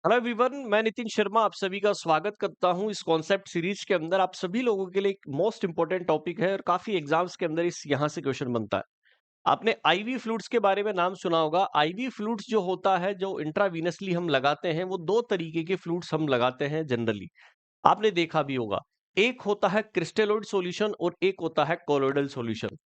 Hello everyone, मैं नितिन शर्मा आप सभी का स्वागत करता हूं इस कॉन्सेप्ट सीरीज के अंदर। आप सभी लोगों के लिए एक मोस्ट इंपॉर्टेंट टॉपिक है और काफी एग्जाम्स के अंदर इस यहाँ से क्वेश्चन बनता है। आपने आईवी फ्लूइड्स के बारे में नाम सुना होगा। आईवी फ्लूइड्स जो होता है, जो इंट्रावीनसली हम लगाते हैं, वो दो तरीके के फ्लूइड्स हम लगाते हैं जनरली। आपने देखा भी होगा, एक होता है क्रिस्टेलोइड सॉल्यूशन और एक होता है कोलोइडल सॉल्यूशन।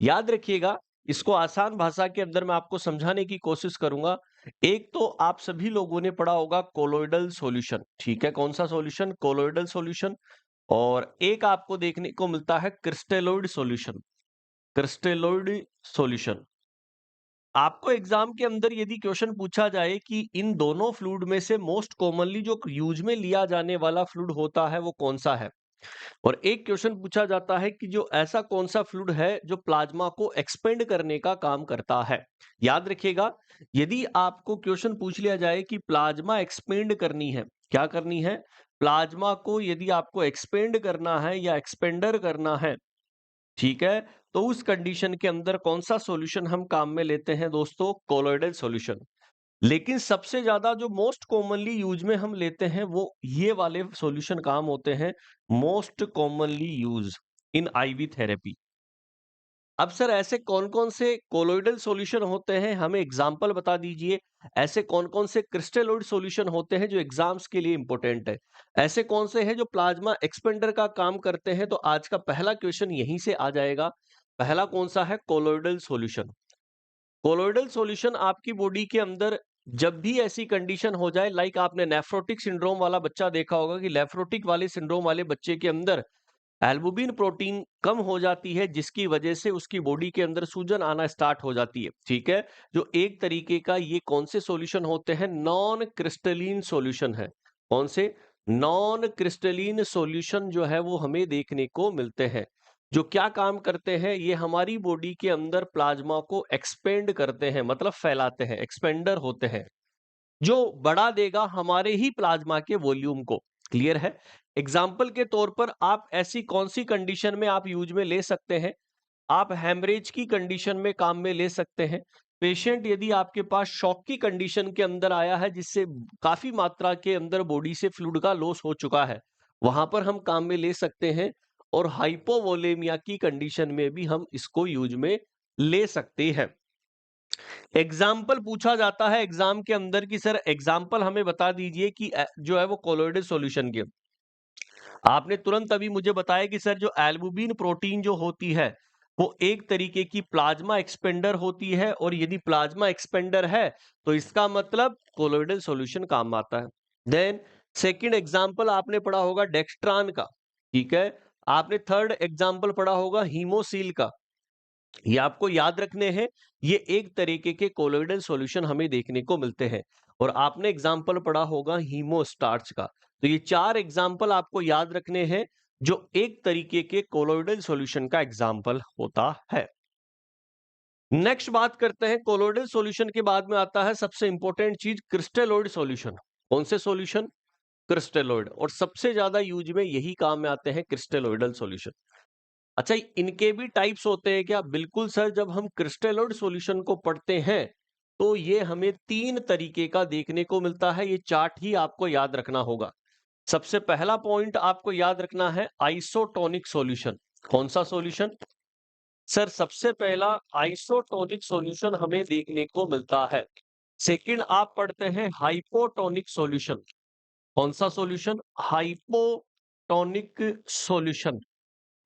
याद रखिएगा, इसको आसान भाषा के अंदर मैं आपको समझाने की कोशिश करूंगा। एक तो आप सभी लोगों ने पढ़ा होगा कोलोइडल सॉल्यूशन, ठीक है? कौन सा सॉल्यूशन? Colloidal solution. और एक आपको देखने को मिलता है क्रिस्टेलोइड सॉल्यूशन। क्रिस्टेलोइड सॉल्यूशन। आपको एग्जाम के अंदर यदि क्वेश्चन पूछा जाए कि इन दोनों फ्लूइड में से मोस्ट कॉमनली जो यूज में लिया जाने वाला फ्लूइड होता है वो कौन सा है, और एक क्वेश्चन पूछा जाता है कि जो ऐसा कौन सा फ्लूइड है जो प्लाज्मा को एक्सपेंड करने का काम करता है। याद रखिएगा, यदि आपको क्वेश्चन पूछ लिया जाए कि प्लाज्मा एक्सपेंड करनी है, क्या करनी है? प्लाज्मा को यदि आपको एक्सपेंड करना है या एक्सपेंडर करना है, ठीक है, तो उस कंडीशन के अंदर कौन सा सॉल्यूशन हम काम में लेते हैं दोस्तों? Colloidal solution. लेकिन सबसे ज्यादा जो मोस्ट कॉमनली यूज में हम लेते हैं वो ये वाले सॉल्यूशन काम होते हैं, most commonly use in ivy therapy. अब सर ऐसे कौन-कौन से कोलोइडल सॉल्यूशन होते हैं, हमें एग्जांपल बता दीजिए। ऐसे कौन-कौन से क्रिस्टलोइड सॉल्यूशन होते हैं जो एग्जाम्स के लिए इंपॉर्टेंट है? ऐसे कौन से हैं जो प्लाज्मा एक्सपेंडर का काम करते हैं? तो आज का पहला क्वेश्चन यहीं से आ जाएगा। पहला कौन सा है? Colloidal solution. कोलोइडल सॉल्यूशन आपकी बॉडी के अंदर जब भी ऐसी कंडीशन हो जाए, लाइक आपने नेफ्रोटिक सिंड्रोम वाला बच्चा देखा होगा कि नेफ्रोटिक वाले सिंड्रोम वाले बच्चे के अंदर एल्बुमिन प्रोटीन कम हो जाती है, जिसकी वजह से उसकी बॉडी के अंदर सूजन आना स्टार्ट हो जाती है, ठीक है? जो एक तरीके का ये कौन से सॉल्यूशन होते हैं? नॉन क्रिस्टलीन सॉल्यूशन है। कौन से? नॉन क्रिस्टलीन सॉल्यूशन जो है वो हमें देखने को मिलते हैं। जो क्या काम करते हैं? ये हमारी बॉडी के अंदर प्लाज्मा को एक्सपेंड करते हैं, मतलब फैलाते हैं, एक्सपेंडर होते हैं, जो बढ़ा देगा हमारे ही प्लाज्मा के वॉल्यूम को। क्लियर है? एग्जाम्पल के तौर पर आप ऐसी कौन सी कंडीशन में आप यूज में ले सकते हैं? आप हेमरेज की कंडीशन में काम में ले सकते हैं। पेशेंट यदि आपके पास शॉक की कंडीशन के अंदर आया है, जिससे काफी मात्रा के अंदर बॉडी से फ्लूइड का लॉस हो चुका है, वहां पर हम काम में ले सकते हैं। और हाइपोवोलेमिया की कंडीशन में भी हम इसको यूज में ले सकते हैं। एग्जाम्पल पूछा जाता है एग्जाम के अंदर कि सर एग्जाम्पल हमें बता दीजिए कि जो है वो कोलोइडल सॉल्यूशन के। आपने तुरंत अभी मुझे बताया कि सर जो एल्बुमिन प्रोटीन जो होती है वो एक तरीके की प्लाज्मा एक्सपेंडर होती है, और यदि प्लाज्मा एक्सपेंडर है तो इसका मतलब कोलोइडल सॉल्यूशन काम आता है। देन सेकंड एग्जांपल आपने पढ़ा होगा डेक्स्ट्रान का, ठीक है? आपने थर्ड एग्जांपल पढ़ा होगा हीमोसील का। ये आपको याद रखने हैं। ये एक तरीके के कोलोइडल सॉल्यूशन हमें देखने को मिलते हैं। और आपने एग्जाम्पल पढ़ा होगा हीमोस्टार्च का। तो ये चार एग्जाम्पल आपको याद रखने हैं, जो एक तरीके के कोलोइडल सॉल्यूशन का एग्जाम्पल होता है। नेक्स्ट बात करते हैं, कोलोइडल सॉल्यूशन के बाद में आता है सबसे इंपॉर्टेंट चीज, क्रिस्टेलोइड सॉल्यूशन। कौन से सॉल्यूशन? क्रिस्टेलोइड। और सबसे ज्यादा यूज में यही काम में आते हैं क्रिस्टेलोइडल सॉल्यूशन। अच्छा, इनके भी टाइप्स होते हैं क्या? बिल्कुल सर, जब हम क्रिस्टेलोइड सॉल्यूशन को पढ़ते हैं तो ये हमें तीन तरीके का देखने को मिलता है। ये चार्ट ही आपको याद रखना होगा। सबसे पहला पॉइंट आपको याद रखना है, आइसोटोनिक सॉल्यूशन। कौन सा सॉल्यूशन? सर सबसे पहला आइसोटोनिक सॉल्यूशन हमें देखने को मिलता है। सेकंड आप पढ़ते हैं हाइपोटोनिक सॉल्यूशन। कौन सा सॉल्यूशन? Hypotonic solution.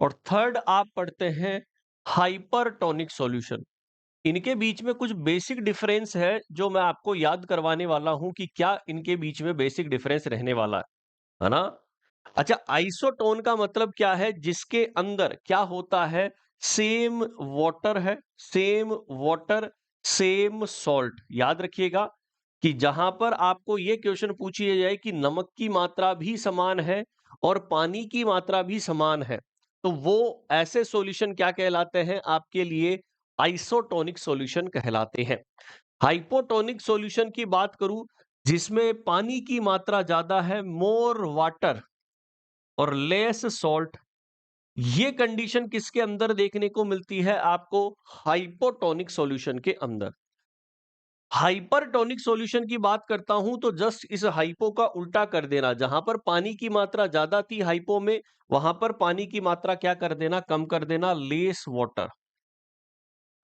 और थर्ड आप पढ़ते हैं हाइपरटोनिक सॉल्यूशन। इनके बीच में कुछ बेसिक डिफरेंस है जो मैं आपको याद करवाने वाला हूं कि क्या इनके बीच में बेसिक डिफरेंस रहने वाला है ना? अच्छा, आइसोटोन का मतलब क्या है? जिसके अंदर क्या होता है? सेम वाटर है, सेम वाटर, सेम सॉल्ट। याद रखिएगा कि जहां पर आपको यह क्वेश्चन पूछी जाए कि नमक की मात्रा भी समान है और पानी की मात्रा भी समान है, तो वो ऐसे सॉल्यूशन क्या कहलाते हैं आपके लिए? आइसोटोनिक सॉल्यूशन कहलाते हैं। हाइपोटोनिक सॉल्यूशन की बात करूं, जिसमें पानी की मात्रा ज्यादा है, मोर वाटर और लेस सॉल्ट, ये कंडीशन किसके अंदर देखने को मिलती है आपको? हाइपोटोनिक सॉल्यूशन के अंदर। हाइपरटोनिक सॉल्यूशन की बात करता हूं तो जस्ट इस हाइपो का उल्टा कर देना, जहां पर पानी की मात्रा ज्यादा थी हाइपो में, वहां पर पानी की मात्रा क्या कर देना, कम कर देना, लेस वाटर।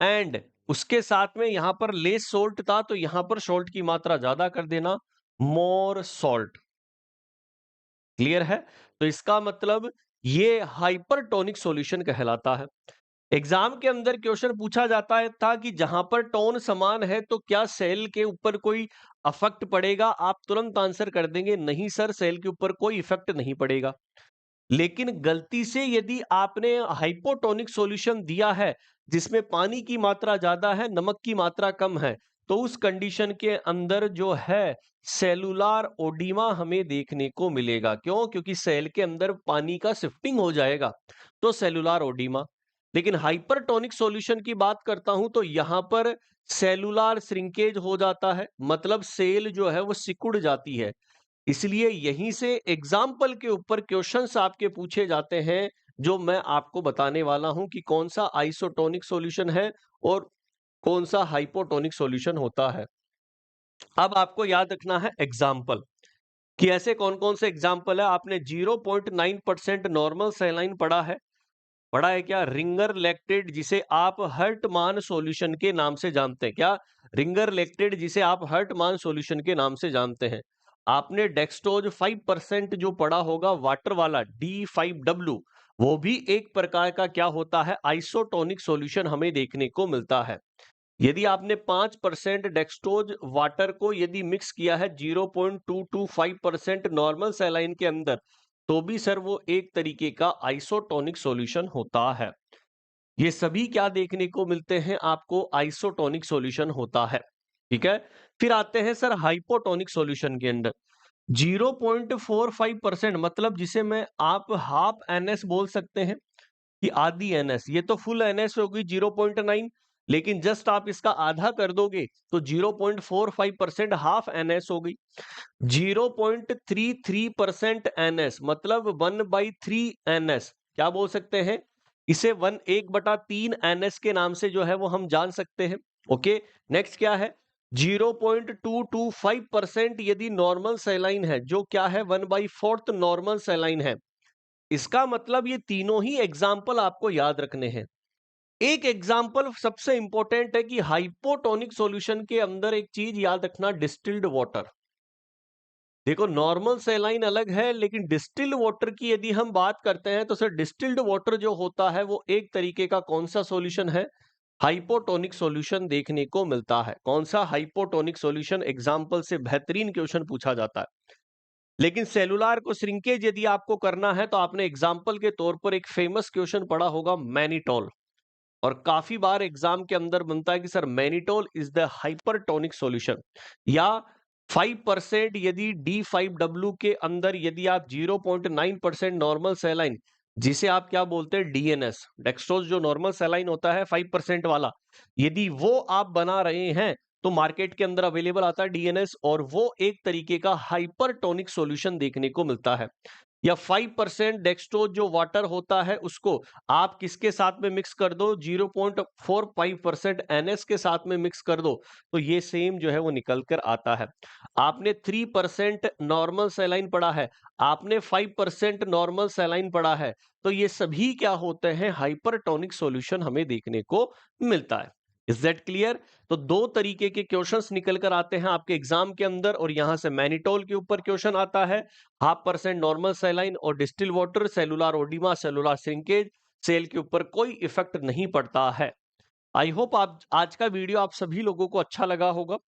एंड उसके साथ में यहां पर लेस सोल्ट था तो यहां पर सोल्ट की मात्रा ज्यादा कर देना, मोर सॉल्ट। क्लियर है? तो इसका मतलब ये हाइपरटोनिक सॉल्यूशन कहलाता है। एग्जाम के अंदर क्वेश्चन पूछा जाता है था कि जहां पर टोन समान है तो क्या सेल के ऊपर कोई अफेक्ट पड़ेगा? आप तुरंत आंसर कर देंगे नहीं सर, सेल के ऊपर कोई इफेक्ट नहीं पड़ेगा। लेकिन गलती से यदि आपने हाइपोटोनिक सॉल्यूशन दिया है जिसमें पानी की मात्रा ज्यादा है, नमक की मात्रा कम है, तो उस कंडीशन के अंदर जो है सेलुलर ओडीमा हमें देखने को मिलेगा। क्यों? क्योंकि सेल के अंदर पानी का शिफ्टिंग हो जाएगा, तो सेलुलर ओडीमा। लेकिन हाइपरटोनिक सॉल्यूशन की बात करता हूं तो यहां पर सेलुलर श्रिंकेज हो जाता है, मतलब सेल जो है वो सिकुड़ जाती है। इसलिए यहीं से एग्जाम्पल के ऊपर क्वेश्चंस आपके पूछे जाते हैं, जो मैं आपको बताने वाला हूं कि कौन सा आइसोटोनिक सॉल्यूशन है और कौन सा हाइपोटोनिक सॉल्यूशन होता है। अब आपको याद रखना है एग्जाम्पल, कि ऐसे कौन कौन से एग्जाम्पल है। आपने 0.9% नॉर्मल सैलाइन पढ़ा है क्या? रिंगर लैक्टेट, जिसे आप हर्टमान सॉल्यूशन के नाम से जानते हैं। क्या? रिंगर लैक्टेट, जिसे आप हर्टमान सॉल्यूशन के नाम से जानते हैं। आपने डेक्सटोज 5% जो पढ़ा होगा, वाटर वाला D5W, वो भी एक प्रकार का क्या होता है, आइसोटोनिक सॉल्यूशन हमें देखने को मिलता है। यदि आपने 5% डेक्सटोज वाटर को यदि मिक्स किया है 0.225% नॉर्मल सैलाइन के अंदर, तो भी सर वो एक तरीके का आइसोटोनिक सॉल्यूशन होता है। ये सभी क्या देखने को मिलते हैं आपको, आइसोटोनिक सॉल्यूशन होता है। ठीक है? फिर आते हैं सर हाइपोटोनिक सॉल्यूशन के अंदर। 0.45% मतलब जिसे मैं आप हाफ NS बोल सकते हैं कि आधी NS, ये तो फुल NS होगी 0.9, लेकिन जस्ट आप इसका आधा कर दोगे तो 0.45% हाफ NS हो गई। 0.33% NS मतलब 1/3 NS, क्या बोल सकते हैं इसे, 1/3 NS के नाम से जो है वो हम जान सकते हैं। ओके, नेक्स्ट क्या है, 0.225% यदि नॉर्मल सैलाइन है, जो क्या है 1/4 नॉर्मल सैलाइन है। इसका मतलब ये तीनों ही एग्जाम्पल आपको याद रखने हैं। एक एग्जाम्पल सबसे इंपॉर्टेंट है कि हाइपोटोनिक सॉल्यूशन के अंदर एक चीज याद रखना, डिस्टिल्ड वाटर। देखो नॉर्मल सैलाइन अलग है, लेकिन डिस्टिल्ड वाटर की यदि हम बात करते हैं तो सर डिस्टिल्ड वाटर जो होता है वो एक तरीके का कौन सा सॉल्यूशन है, हाइपोटोनिक सॉल्यूशन देखने को मिलता है। कौन सा हाइपोटोनिक सॉल्यूशन, एग्जाम्पल से बेहतरीन क्वेश्चन पूछा जाता है। लेकिन सेलुलर को श्रिंकेज यदि आपको करना है तो आपने एग्जाम्पल के तौर पर एक फेमस क्वेश्चन पढ़ा होगा, मैनिटोल। और काफी बार एग्जाम के अंदर बनता है कि sir mannitol is the hypertonic solution. या 5% यदि D5W के अंदर यदि आप 0.9% नॉर्मल सैलाइन, जिसे आप क्या बोलते हैं DNS, डेक्सट्रोज जो नॉर्मल सैलाइन होता है 5% वाला, यदि वो आप बना रहे हैं तो मार्केट के अंदर अवेलेबल आता है DNS, और वो एक तरीके का हाइपरटोनिक सॉल्यूशन देखने को मिलता है। या 5% डेक्सट्रोज जो वाटर होता है उसको आप किसके साथ में मिक्स कर दो, 0.45% NS के साथ में मिक्स कर दो, तो ये सेम जो है वो निकल कर आता है। आपने 3% नॉर्मल सैलाइन पढ़ा है, आपने 5% नॉर्मल सैलाइन पढ़ा है, तो ये सभी क्या होते हैं, हाइपरटोनिक सॉल्यूशन हमें देखने को मिलता है। Is that clear? तो दो तरीके के क्वेश्चंस निकल कर आते हैं आपके एग्जाम के अंदर, और यहां से मैनिटोल के ऊपर क्वेश्चन आता है, 0.5% नॉर्मल सैलाइन और distil water, cellular oedema, cellular shrinkage, cell के ऊपर कोई इफेक्ट नहीं पड़ता है। आई होप आप आज का वीडियो आप सभी लोगों को अच्छा लगा होगा।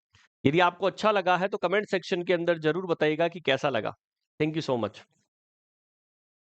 यदि आपको अच्छा लगा है तो कमेंट सेक्शन के अंदर जरूर बताइएगा कि कैसा लगा। Thank you so much.